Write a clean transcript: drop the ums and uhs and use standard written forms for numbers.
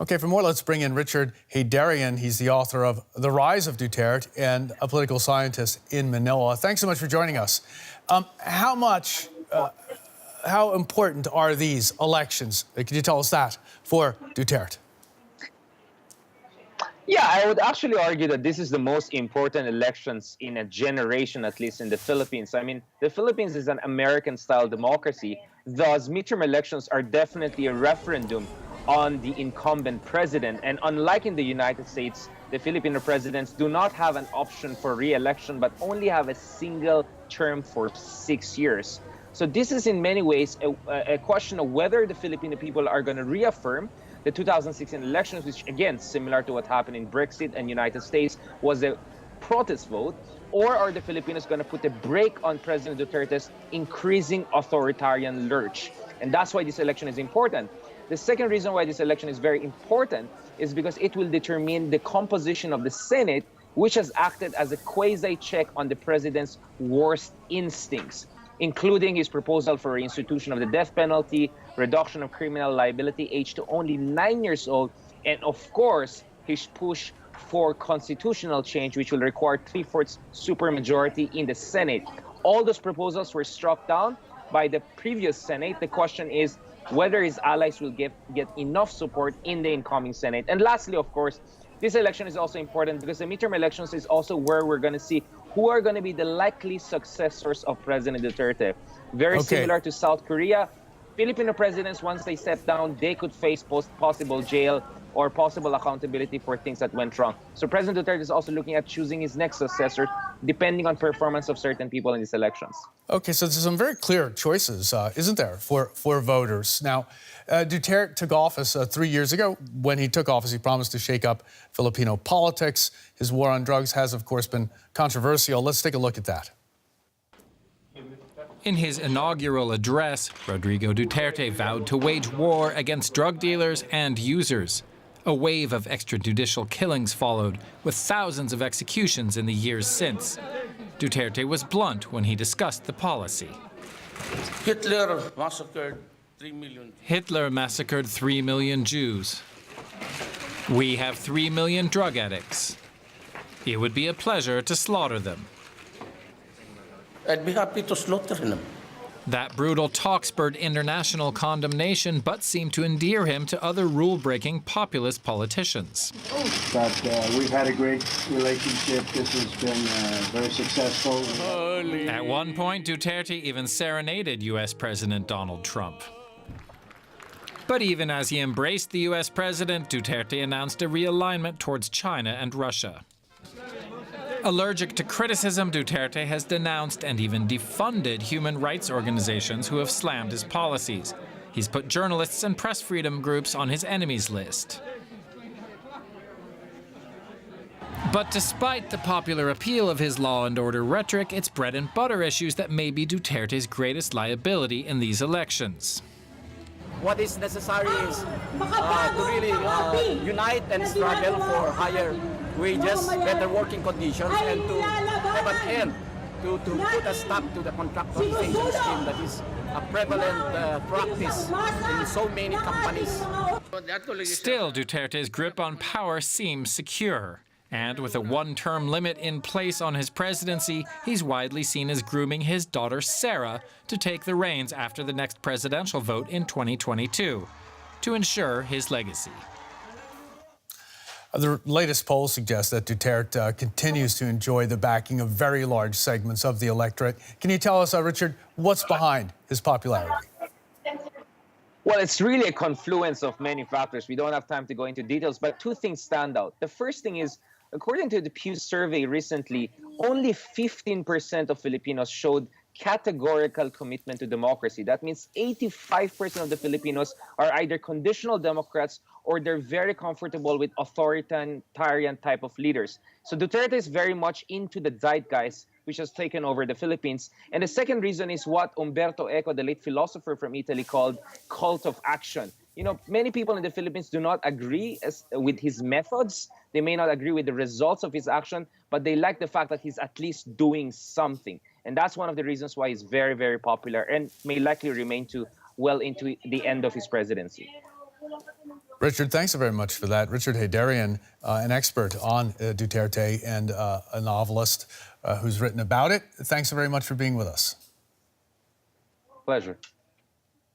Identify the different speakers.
Speaker 1: Okay, for more, let's bring in Richard Heydarian. He's the author of The Rise of Duterte and a political scientist in Manila. Thanks so much for joining us. How important are these elections? Can you tell us that for Duterte?
Speaker 2: Yeah, I would actually argue that this is the most important elections in a generation, at least in the Philippines. I mean, the Philippines is an American-style democracy. Thus, midterm elections are definitely a referendum on the incumbent president. And unlike in the United States, the Filipino presidents do not have an option for re-election, but only have a single term for 6 years. So this is in many ways a question of whether the Filipino people are going to reaffirm the 2016 elections, which again, similar to what happened in Brexit and United States, was a protest vote, or are the Filipinos going to put a brake on President Duterte's increasing authoritarian lurch? And that's why this election is important. The second reason why this election is very important is because it will determine the composition of the Senate, which has acted as a quasi-check on the president's worst instincts, including his proposal for reinstitution of the death penalty, reduction of criminal liability age to only 9 years old, and of course, his push for constitutional change, which will require 3/4 supermajority in the Senate. All those proposals were struck down by the previous Senate. The question is whether his allies will get enough support in the incoming Senate. And lastly, of course, this election is also important because the midterm elections is also where we're going to see who are going to be the likely successors of President Duterte. Very similar to South Korea, Filipino presidents, once they step down, they could face possible jail or possible accountability for things that went wrong. So President Duterte is also looking at choosing his next successor, depending on performance of certain people in these elections.
Speaker 1: Okay, so there's some very clear choices, isn't there, for voters? Now, Duterte took office 3 years ago. When he took office, he promised to shake up Filipino politics. His war on drugs has, of course, been controversial. Let's take a look at that.
Speaker 3: In his inaugural address, Rodrigo Duterte vowed to wage war against drug dealers and users. A wave of extrajudicial killings followed, with thousands of executions in the years since. Duterte was blunt when he discussed the policy.
Speaker 4: Hitler massacred 3 million.
Speaker 3: Hitler massacred 3 million Jews. We have 3 million drug addicts. It would be a pleasure to slaughter them.
Speaker 4: I'd be happy to slaughter them.
Speaker 3: That brutal talk spurred international condemnation, but seemed to endear him to other rule-breaking populist politicians.
Speaker 5: But we've had a great relationship. This has been very successful.
Speaker 3: At one point, Duterte even serenaded U.S. President Donald Trump. But even as he embraced the U.S. president, Duterte announced a realignment towards China and Russia. Allergic to criticism, Duterte has denounced and even defunded human rights organizations who have slammed his policies. He's put journalists and press freedom groups on his enemies list. But despite the popular appeal of his law and order rhetoric, it's bread and butter issues that may be Duterte's greatest liability in these elections.
Speaker 6: What is necessary is to really unite and struggle for higher wages, better working conditions, and to have an end, to put a stop to the contractualization scheme that is a prevalent practice in so many companies.
Speaker 3: Still, Duterte's grip on power seems secure. And with a one-term limit in place on his presidency, he's widely seen as grooming his daughter Sarah to take the reins after the next presidential vote in 2022 to ensure his legacy.
Speaker 1: The latest polls suggest that Duterte continues to enjoy the backing of very large segments of the electorate. Can you tell us, Richard, what's behind his popularity?
Speaker 2: Well, it's really a confluence of many factors. We don't have time to go into details, but two things stand out. The first thing is, according to the Pew survey recently, only 15% of Filipinos showed categorical commitment to democracy. That means 85% of the Filipinos are either conditional Democrats or they're very comfortable with authoritarian type of leaders. So Duterte is very much into the zeitgeist, which has taken over the Philippines. And the second reason is what Umberto Eco, the late philosopher from Italy, called cult of action. You know, many people in the Philippines do not agree with his methods. They may not agree with the results of his action, but they like the fact that he's at least doing something. And that's one of the reasons why he's very, very popular and may likely remain to well into the end of his presidency.
Speaker 1: Richard, thanks very much for that. Richard Heydarian, an expert on Duterte and a novelist who's written about it. Thanks very much for being with us.
Speaker 2: Pleasure.